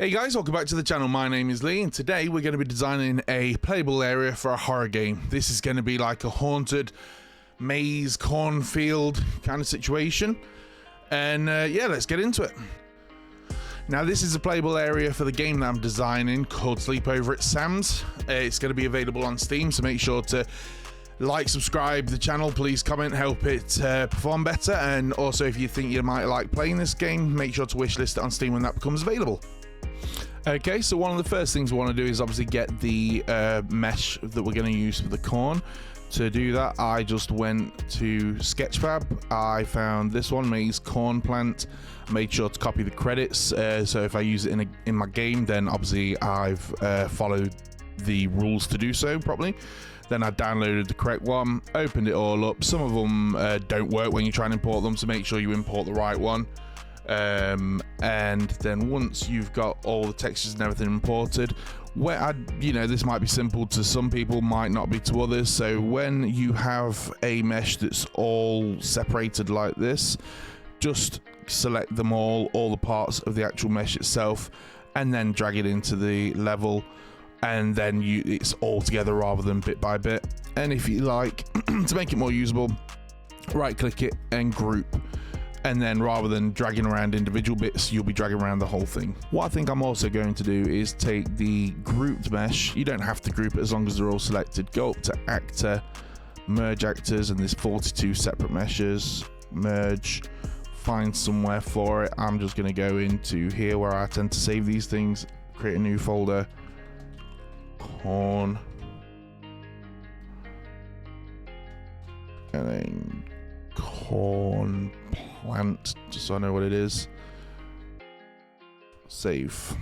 Hey guys, welcome back to the channel. My name is Lee and today we're going to be designing a playable area for a horror game. This is going to be like a haunted maze cornfield kind of situation. And yeah, let's get into it. Now this is a playable area for the game that I'm designing called Sleepover at Sam's. It's going to be available on Steam, so make sure to like, subscribe to the channel, please comment, help it perform better. And also if you think you might like playing this game, make sure to wishlist it on Steam when that becomes available. Okay, so one of the first things we want to do is obviously get the mesh that we're going to use for the corn. To do that, I just went to Sketchfab. I found this one, Maze Corn Plant. I made sure to copy the credits, so if I use it in my game, then obviously I've followed the rules to do so properly. Then I downloaded the correct one, opened it all up. Some of them don't work when you try and import them, so make sure you import the right one. And then once you've got all the textures and everything imported, this might be simple to some people, might not be to others. So when you have a mesh that's all separated like this, just select them all the parts of the actual mesh itself, and then drag it into the level, and then it's all together rather than bit by bit. And if you like to make it more usable, right click it and group. And then rather than dragging around individual bits, you'll be dragging around the whole thing. What I think I'm also going to do is take the grouped mesh. You don't have to group it as long as they're all selected. Go up to actor, merge actors, and there's 42 separate meshes. Merge, find somewhere for it. I'm just going to go into here where I tend to save these things, create a new folder, corn, and then corn plant, just so I know what it is. Save,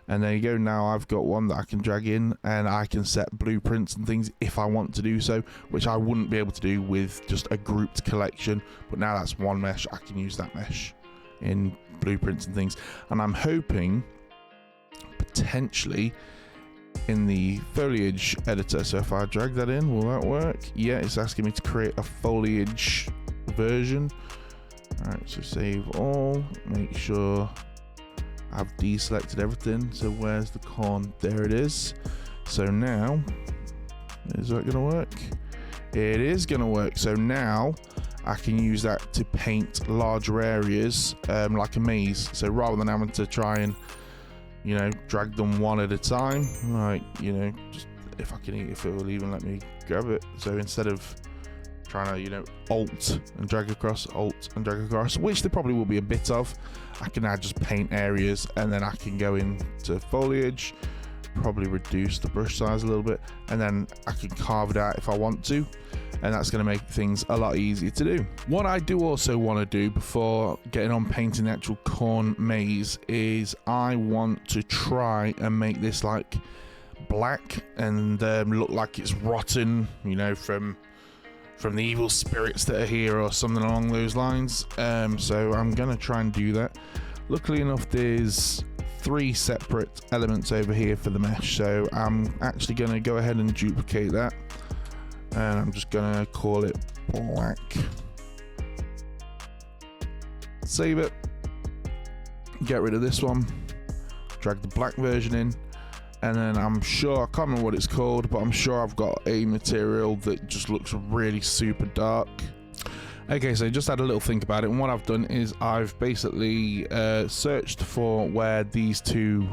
and there you go. Now I've got one that I can drag in, and I can set blueprints and things if I want to do so, which I wouldn't be able to do with just a grouped collection. But now that's one mesh, I can use that mesh in blueprints and things. And I'm hoping potentially in the foliage editor, so if I drag that in, will that work? Yeah, it's asking me to create a foliage version. Alright, so save all, make sure I've deselected everything. So where's the corn? There it is. So now, is that gonna work? It is gonna work. So now I can use that to paint larger areas, like a maze. So rather than having to try and drag them one at a time, like, just if it will even let me grab it. So instead of trying to, alt and drag across, which there probably will be a bit of, I can now just paint areas, and then I can go into foliage, probably reduce the brush size a little bit, and then I can carve it out if I want to, and that's going to make things a lot easier to do. What I do also want to do before getting on painting the actual corn maze is I want to try and make this like black and look like it's rotten, from the evil spirits that are here or something along those lines. So I'm gonna try and do that. Luckily enough, there's 3 separate elements over here for the mesh, so I'm actually gonna go ahead and duplicate that, and I'm just gonna call it black. Save it, get rid of this one, drag the black version in, and then I can't remember what it's called, but I'm sure I've got a material that just looks really super dark. Okay, so just had a little think about it, and what I've done is I've basically searched for where these 2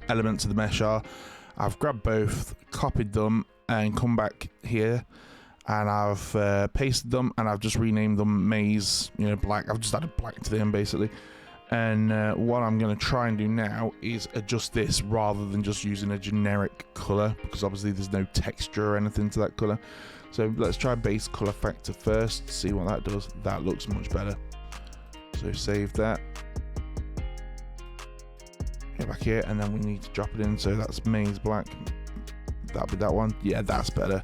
elements of the mesh are. I've grabbed both, copied them, and come back here, and I've pasted them, and I've just renamed them maze, black. I've just added black to them basically. And what I'm going to try and do now is adjust this rather than just using a generic color, because obviously there's no texture or anything to that color. So let's try base color factor first, see what that does. That looks much better. So save that. Get back here, and then we need to drop it in. So that's maze black. That'll be that one. Yeah, that's better.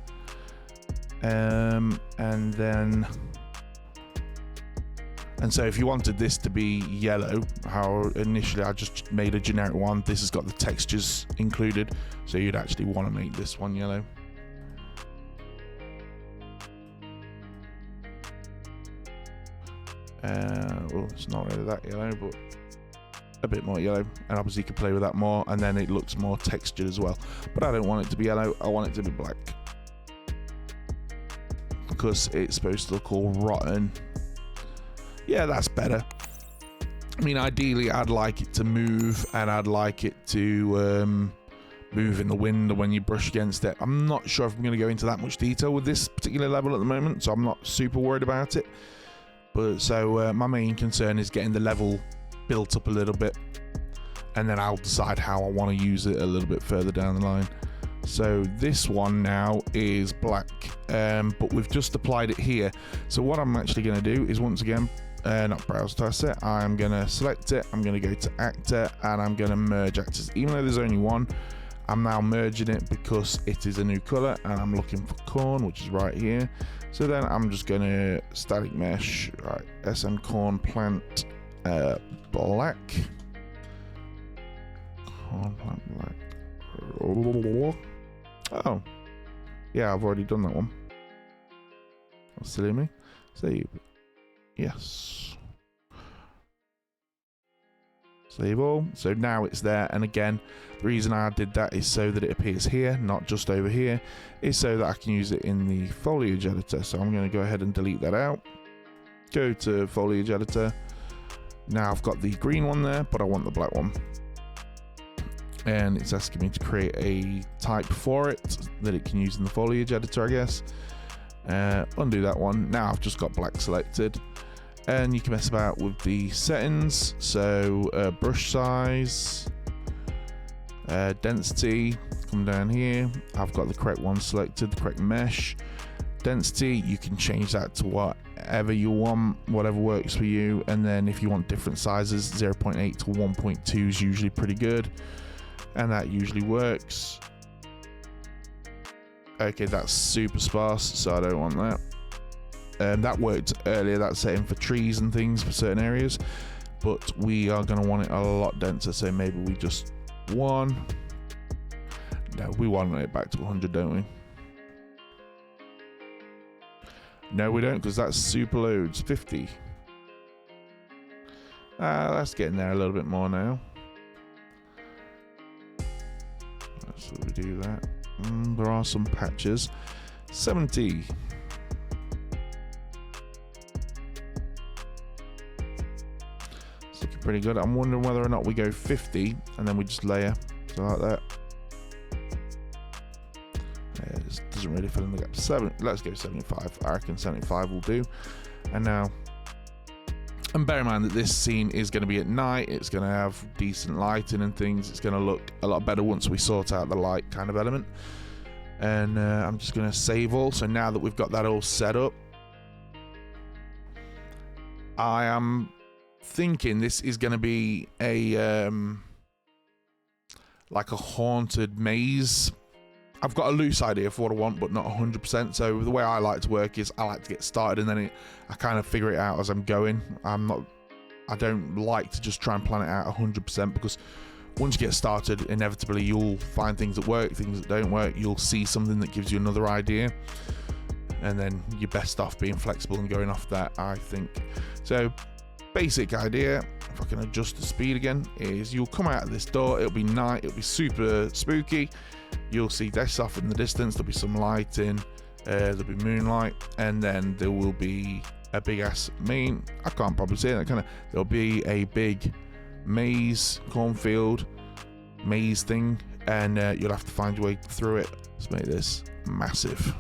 And so if you wanted this to be yellow, how initially I just made a generic one, this has got the textures included, so you'd actually want to make this one yellow. Well, it's not really that yellow, but a bit more yellow, and obviously you can play with that more, and then it looks more textured as well. But I don't want it to be yellow, I want it to be black, because it's supposed to look all rotten. Yeah, that's better. I mean, ideally I'd like it to move, and I'd like it to move in the wind or when you brush against it. I'm not sure if I'm going to go into that much detail with this particular level at the moment, so I'm not super worried about it. But so my main concern is getting the level built up a little bit, and then I'll decide how I want to use it a little bit further down the line. So this one now is black, but we've just applied it here. So what I'm actually going to do is, once again, not browse to asset, I'm going to select it, I'm going to go to actor, and I'm going to merge actors. Even though there's only one, I'm now merging it because it is a new color, and I'm looking for corn, which is right here. So then I'm just going to static mesh, right, SM corn plant black. Corn plant black. Oh, yeah, I've already done that one. That's silly me. Save. Yes. Save all. So now it's there, and again, the reason I did that is so that it appears here, not just over here, is so that I can use it in the foliage editor. So I'm going to go ahead and delete that out. Go to foliage editor. Now I've got the green one there, but I want the black one. And it's asking me to create a type for it that it can use in the foliage editor, I guess. Undo that one. Now I've just got black selected, and you can mess about with the settings. So brush size, density, come down here. I've got the correct one selected, the correct mesh. Density, you can change that to whatever you want, whatever works for you. And then if you want different sizes, 0.8 to 1.2 is usually pretty good, and that usually works. Okay, that's super sparse, so I don't want that. That worked earlier, that setting for trees and things for certain areas, but we are going to want it a lot denser, so maybe we just one. No, we want it back to 100, don't we? No, we don't, because that's super loads. 50. That's getting there a little bit more now. So we do that. There are some patches. 70. It's looking pretty good. I'm wondering whether or not we go 50 and then we just layer. So like that. Yeah, it just doesn't really fill in the gap. Let's go 75. I reckon 75 will do. And now, and bear in mind that this scene is going to be at night. It's going to have decent lighting and things. It's going to look a lot better once we sort out the light kind of element. And I'm just going to save all. So now that we've got that all set up, I am thinking this is going to be a like a haunted maze. I've got a loose idea for what I want, but not 100%. So the way I like to work is I like to get started, and then I kind of figure it out as I'm going. I don't like to just try and plan it out 100%, because once you get started, inevitably you'll find things that work, things that don't work. You'll see something that gives you another idea, and then you're best off being flexible and going off that, I think. So basic idea, if I can adjust the speed again, is you'll come out of this door, it'll be night, it'll be super spooky. You'll see this off in the distance, there'll be some lighting, there'll be moonlight, and then there will be a big ass I can't probably say that kind of, there'll be a big maze, cornfield maze thing, and you'll have to find your way through it. Let's make this massive.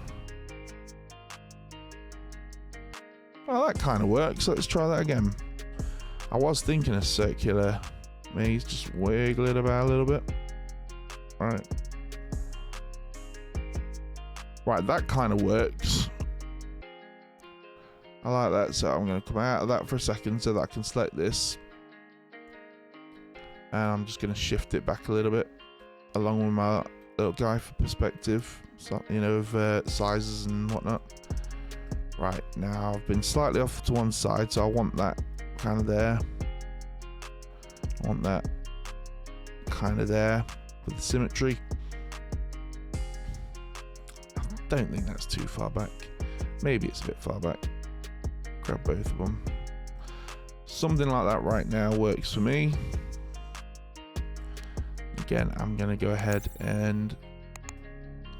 Well, that kind of works. Let's try that again. I was thinking a circular maze, just wiggle it about a little bit. Right. Right, that kind of works. I like that, so I'm going to come out of that for a second so that I can select this. And I'm just going to shift it back a little bit, along with my little guy for perspective, so, you know, of sizes and whatnot. Right, now I've been slightly off to one side, so I want that kind of there. I want that kind of there with the symmetry. I don't think that's too far back. Maybe it's a bit far back. Grab both of them. Something like that right now works for me. Again, I'm going to go ahead and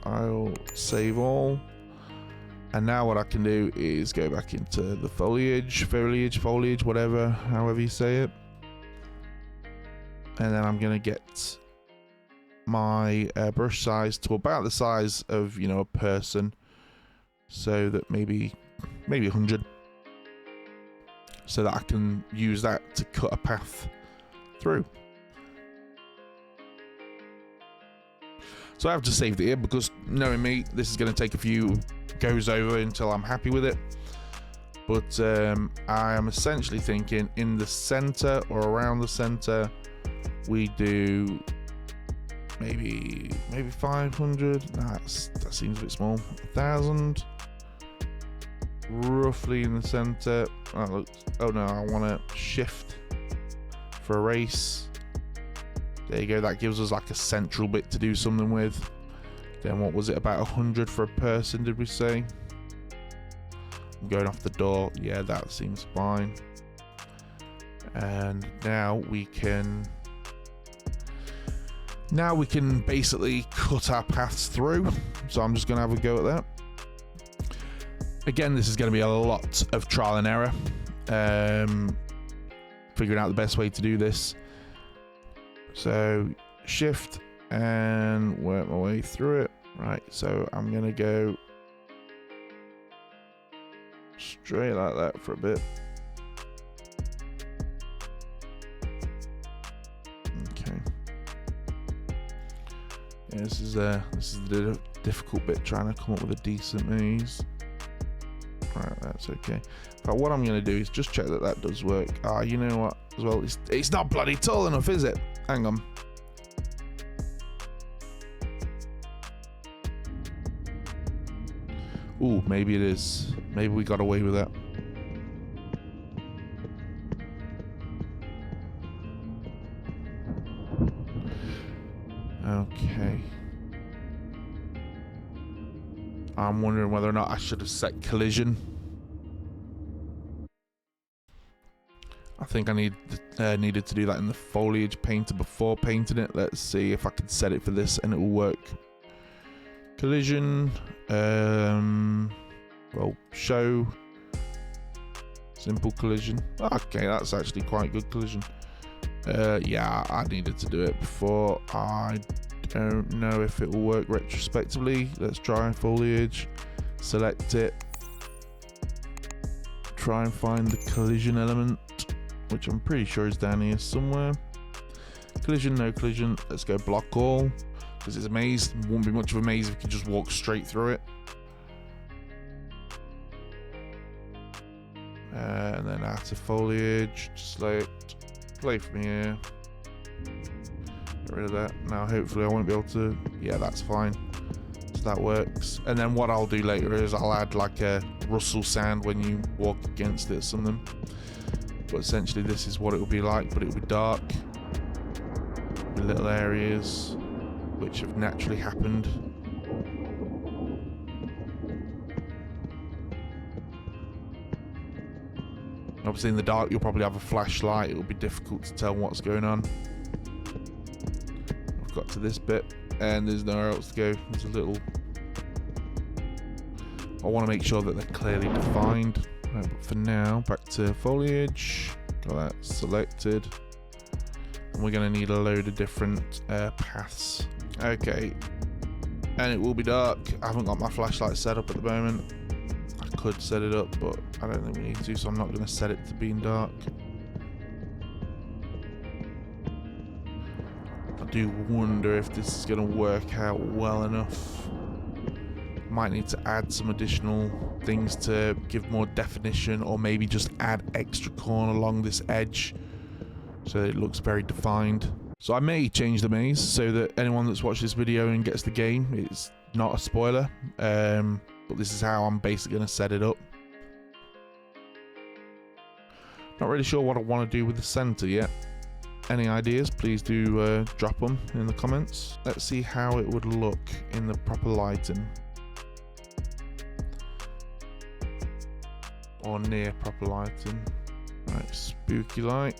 I'll save all. And now what I can do is go back into the foliage, whatever, however you say it. And then I'm going to get my brush size to about the size of, you know, a person. So that maybe 100. So that I can use that to cut a path through. So I have just saved it here because, knowing me, this is going to take a few goes over until I'm happy with it. But I am essentially thinking in the center or around the center we do maybe 500. Nah, that seems a bit small. 1,000 roughly in the center. Oh no, I want to shift for erase. There you go, that gives us like a central bit to do something with. Then what was it, about 100 for a person, did we say? I'm going off the door. Yeah, that seems fine. And now we can basically cut our paths through. So I'm just going to have a go at that. Again, this is going to be a lot of trial and error. Figuring out the best way to do this. So shift and work my way through it. Right, so I'm gonna go straight like that for a bit. Okay. Yeah, this is the difficult bit, trying to come up with a decent maze. Right, that's okay. But what I'm gonna do is just check that that does work. You know what? As well, it's not bloody tall enough, is it? Hang on. Ooh, maybe it is. Maybe we got away with that. Okay. I'm wondering whether or not I should have set collision. I think I needed to do that in the foliage painter before painting it. Let's see if I can set it for this and it will work. Collision. Well, show. Simple collision. Okay, that's actually quite good collision. Yeah, I needed to do it before. I don't know if it will work retrospectively. Let's try foliage. Select it. Try and find the collision element, which I'm pretty sure is down here somewhere. Collision, no collision. Let's go block all, because it's a maze. It won't be much of a maze if you can just walk straight through it. And then after foliage, select, play from here. Get rid of that. Now hopefully I won't be able to, yeah, that's fine. So that works. And then what I'll do later is I'll add like a rustle sound when you walk against it or something. But essentially this is what it will be like, but it will be dark. With little areas which have naturally happened. Obviously in the dark you'll probably have a flashlight, it will be difficult to tell what's going on. I've got to this bit and there's nowhere else to go. There's a little... I want to make sure that they're clearly defined. Right, but for now, back to foliage. Got that selected. And we're going to need a load of different paths. Okay. And it will be dark. I haven't got my flashlight set up at the moment. I could set it up, but I don't think we need to, so I'm not going to set it to being dark. I do wonder if this is going to work out well enough. Might need to add some additional things to give more definition, or maybe just add extra corn along this edge so it looks very defined. So I may change the maze so that anyone that's watched this video and gets the game, it's not a spoiler, but this is how I'm basically going to set it up. Not really sure what I want to do with the center yet. Any ideas, please do drop them in the comments. Let's see how it would look in the proper lighting. Or near proper lighting. Right, spooky light.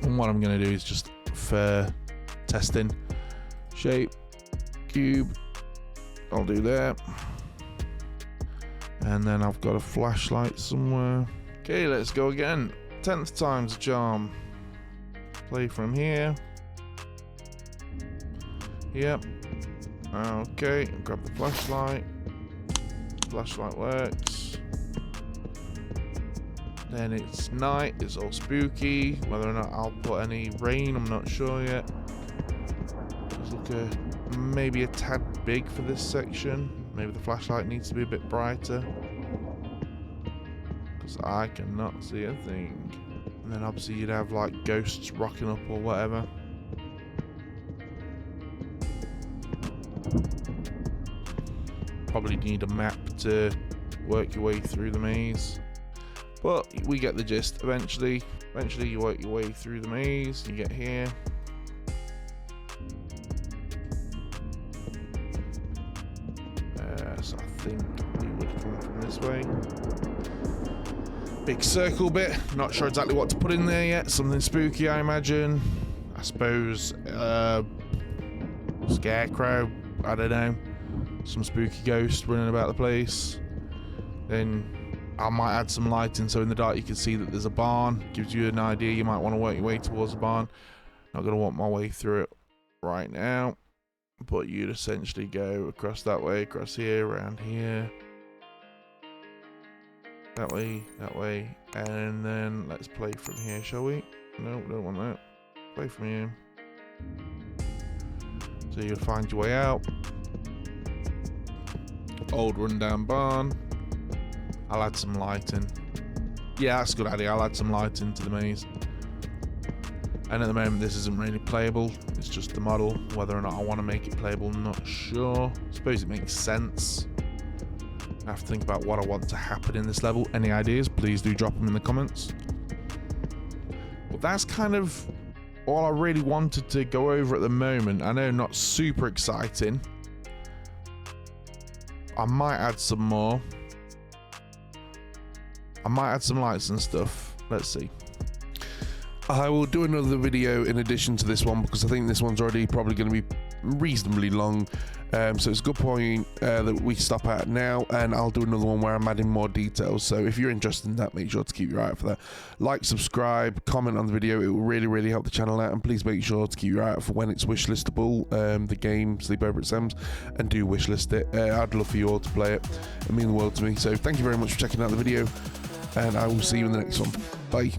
And what I'm going to do is just for testing. Shape, cube, I'll do that. And then I've got a flashlight somewhere. Okay, let's go again. 10th time's a charm. Play from here. Yep. Okay, grab the flashlight. Flashlight works. Then it's night, it's all spooky. Whether or not I'll put any rain, I'm not sure yet. Does look maybe a tad big for this section. Maybe the flashlight needs to be a bit brighter, because I cannot see a thing. And then obviously you'd have like ghosts rocking up or whatever. Probably need a map to work your way through the maze, but we get the gist. Eventually you work your way through the maze. You get here. So I think we would come from this way. Big circle bit. Not sure exactly what to put in there yet. Something spooky, I imagine. I suppose scarecrow. I don't know. Some spooky ghost running about the place. Then I might add some lighting so in the dark you can see that there's a barn. Gives you an idea. You might want to work your way towards the barn. Not going to want my way through it right now, but you'd essentially go across that way, across here, around here, that way, and then let's play from here, shall we? No, don't want that. Play from here. So you'll find your way out. Old rundown barn. I'll add some lighting. Yeah, that's a good idea. I'll add some lighting to the maze. And at the moment this isn't really playable, it's just the model. Whether or not I want to make it playable, not sure. I suppose it makes sense. I have to think about what I want to happen in this level. Any ideas, please do drop them in the comments. But that's kind of all I really wanted to go over at the moment. I know not super exciting. I might add some more. I might add some lights and stuff. Let's see. I will do another video in addition to this one, because I think this one's already probably going to be reasonably long. So it's a good point that we stop at now, and I'll do another one where I'm adding more details. So if you're interested in that, make sure to keep your eye out for that. Like, subscribe, comment on the video. It will really help the channel out, and please make sure to keep your eye out for when it's wishlistable, the game Sleepover at Sam's, and do wishlist it. I'd love for you all to play it. It means the world to me. So thank you very much for checking out the video, and I will see you in the next one. Bye.